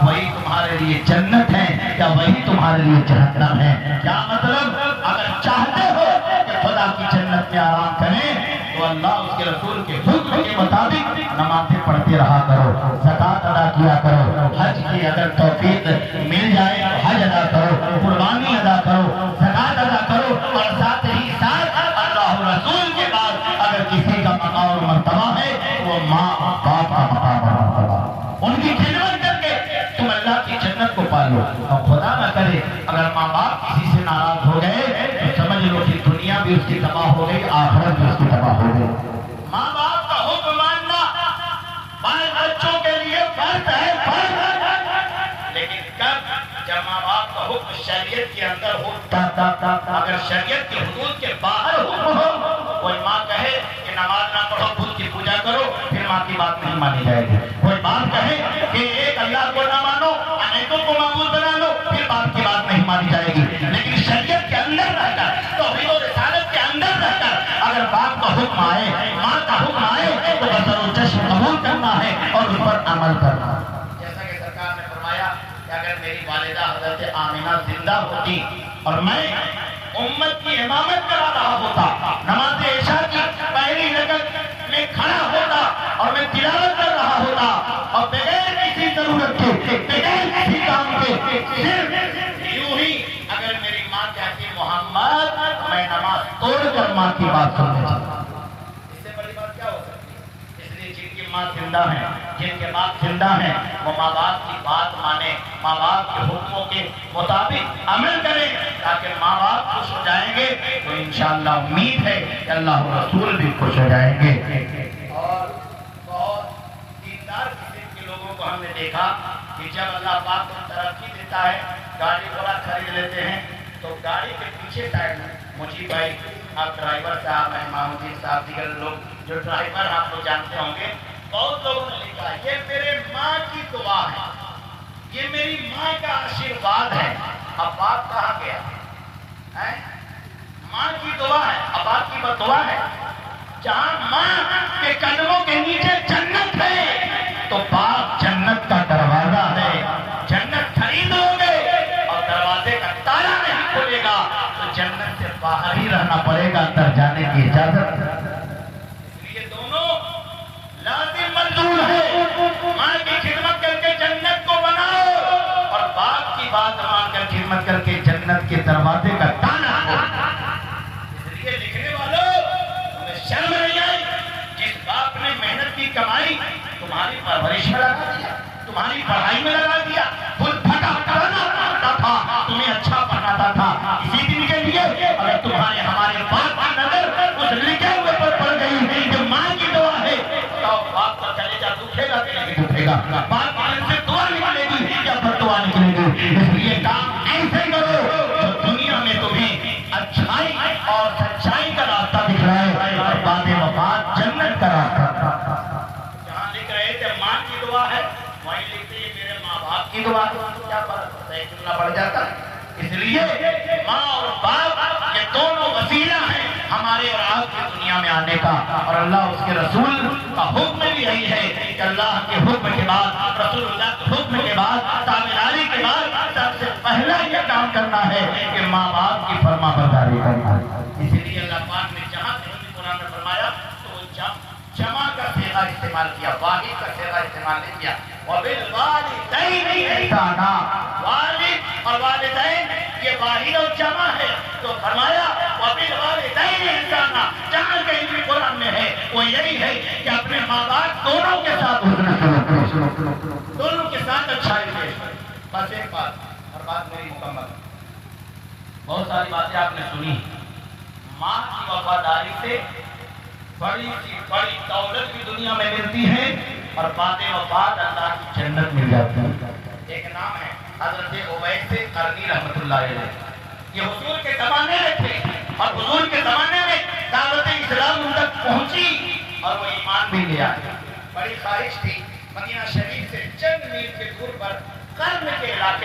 وہی تمہارے لیے جنت ہے یا وہی تمہارے لیے جہنم ہے؟ کیا مطلب؟ اگر چاہتے ہو کہ خدا کی جنت میں آرام کریں تو اللہ اس کے رسول کے حکم کے مطابق نمازیں پڑھتے رہا کرو، زکوٰۃ ادا کیا کرو، حج کی اگر توفیق مل جائے تو حج ادا کرو، قربانی ادا کرو، زکوٰۃ ادا کرو، اور ساتھ ہی ساتھ اللہ رسول کے بعد اگر کسی کا مقام اور مرتبہ ہے تو وہ ماں اور باپ کا مقام اور مرتبہ، ان کی خدمت کر کے تم اللہ کی جنت کو پالو۔ اور خدا نہ کرے اگر ماں باپ کسی سے ناراض ہو گئے تو سمجھ لو کہ دنیا بھی اس کی تباہ ہو گئی، آخرت بھی اس کی تباہ ہو گئی۔ ماں باپ کا حکم ماننا بال بچوں کے لیے فرض ہے، فرض ہے، لیکن کب؟ جب ماں باپ کا حکم شریعت کے اندر ہو، اگر شریعت کے حدود کے باہر حکم ہو، کوئی ماں کہے کہ نماز نہ پڑھو، بدھ کی پوجا کرو، پھر ماں کی بات نہیں مانی جائے گی۔ کوئی باپ کہے کہ ایک اللہ کو نہ مانو، انیکوں کو معبود بنا لو، پھر باپ کی بات نہیں مانی جائے گی۔ لیکن شریعت کے اندر رہ کر، توحید و رسالت کے اندر رہ کر اگر باپ کا حکم آئے، ماں کا حکم آئے تو بسر و چشم قبول کرنا ہے اور اس پر عمل کرنا ہے۔ جیسا کہ سرکار نے فرمایا کہ اگر میری والدہ حضرت آمنہ زندہ ہوتی اور میں امت کی امامت کرا رہا ہوتا، نماز عشاء کی پہلی رکعت میں کھڑا ہوتا اور میں تلاوت کر رہا ہوتا، اور بغیر کسی ضرورت کے، بغیر کسی کام کے، صرف یوں ہی اگر میری ماں کہتی محمد، میں نماز توڑ کر ماں کی بات سننے چاہتا، اس سے بڑی بات کیا ہو سکتی ہے؟ اس لیے جن کی ماں زندہ ہے، جن کے باپ زندہ ہیں، وہ ماں باپ کی بات مانے، ماں باپ کے حکموں کے مطابق عمل کریں، تاکہ ماں باپ خوش ہو جائیں گے تو انشاءاللہ امید ہے کہ اللہ رسول بھی خوش ہو جائیں گے۔ اور بہت دیندار قسم کے لوگوں کو ہم نے دیکھا کہ جب اللہ پاک کو ترقی دیتا ہے، گاڑی گھوڑا خرید لیتے ہیں تو گاڑی کے پیچھے سائڈ میں مجھے بھائی، آپ ڈرائیور صاحب ہیں، محمودین صاحب، دیگر لوگ جو ڈرائیور آپ کو جانتے ہوں گے، بہت لوگوں نے لکھا یہ میرے ماں کی دعا ہے، یہ میری ماں کا آشیرواد ہے۔ اب باپ کہاں گیا؟ ماں کی دعا ہے، اب باپ کی بدعا ہے۔ جہاں ماں کے قدموں کے نیچے جنت ہے تو باپ جنت کا دروازہ ہے، جنت خرید لو گے اور دروازے کا تالا نہیں کھلے گا تو جنت سے باہر ہی رہنا پڑے گا، اندر جانے کی اجازت۔ اس لیے دونوں لازم منظور ہے، ماں کی خدمت کر کے جنت کو بناؤ اور باپ کی بات مان کر خدمت کر کے جنت کے دروازے کا تالا کھولو۔ اس لیے لکھنے والوں تمہیں شرم نہیں آئی؟ جس باپ نے محنت کی کمائی تمہاری پرورش میں لگا دیا، تمہاری پڑھائی میں لگا دیا، خود پھٹا پڑھنا پڑتا تھا، تمہیں اچھا پڑھاتا تھا، اسی دن کے لیے اگر تمہارے ہمارے باپ کی نظر اس لکھے ہوئے پر پڑ گئی کہ ماں کی دعا ہے تو باپ کا کلیجہ دکھے گا کہ نہیں دکھے گا؟ باپ کی دل سے دعا نکلے گی یا بد دعا نکلے گی؟ اس لیے کام ایسے کرو جو دنیا میں تمہیں اچھائی اور سچائی کا راستہ دکھ رہا ہے اور بعد وفات جنت کا راستہ۔ جہاں لکھ رہے تھے ماں کی دعا ہے، وہیں لکھتے ہیں میرے ماں باپ کی دعا ہے، کیا فرق ہوتا ہے؟ کتنا بڑھ جاتا ہے۔ اس لیے ماں اور باپ یہ دونوں وسیلہ ہیں ہمارے اور آپ کی دنیا میں آنے کا، اور اللہ اس کے رسول کا حکم بھی یہی ہے کہ اللہ کے حکم کے بعد، رسول اللہ کے حکم کے بعد، تابعداری کے بعد سب سے پہلا یہ کام کرنا ہے کہ ماں باپ کی فرما برداری کرنا ہے۔ اسی لیے اللہ پاک نے جہاں سے قرآن میں فرمایا تو جمع کا صیغہ استعمال کیا، واحد کا صیغہ استعمال نہیں کیا۔ وَبِالْوَالِدَيْنِ إِحْسَانًا، والد اور والدین یہ واحد اور جمع ہے تو فرمایا وَبِالْوَالِدَيْنِ إِحْسَانًا۔ جہاں کہیں بھی قرآن میں ہے وہ یہی ہے کہ اپنے ماں باپ دونوں کے ساتھ دونوں کے ساتھ اچھائی پیش کریں۔ بس ایک بات اور بات میری مکمل، بہت ساری باتیں آپ نے سنی، ماں کی وفاداری سے بڑی سی بڑی دولت بھی دنیا میں ملتی ہے اور بعد وفات اللہ کی جنت مل جاتی ہے۔ ایک نام ہے حضرت اویس قرنی رحمۃ اللہ علیہ، یہ حضور کے زمانے میں تھے اور حضور کے زمانے میں دعوت اسلام ان تک پہنچی اور وہ ایمان بھی لے آئے۔ بڑی خواہش تھی، مدینہ شریف سے چند میل کے دور پر قرن کے علاقے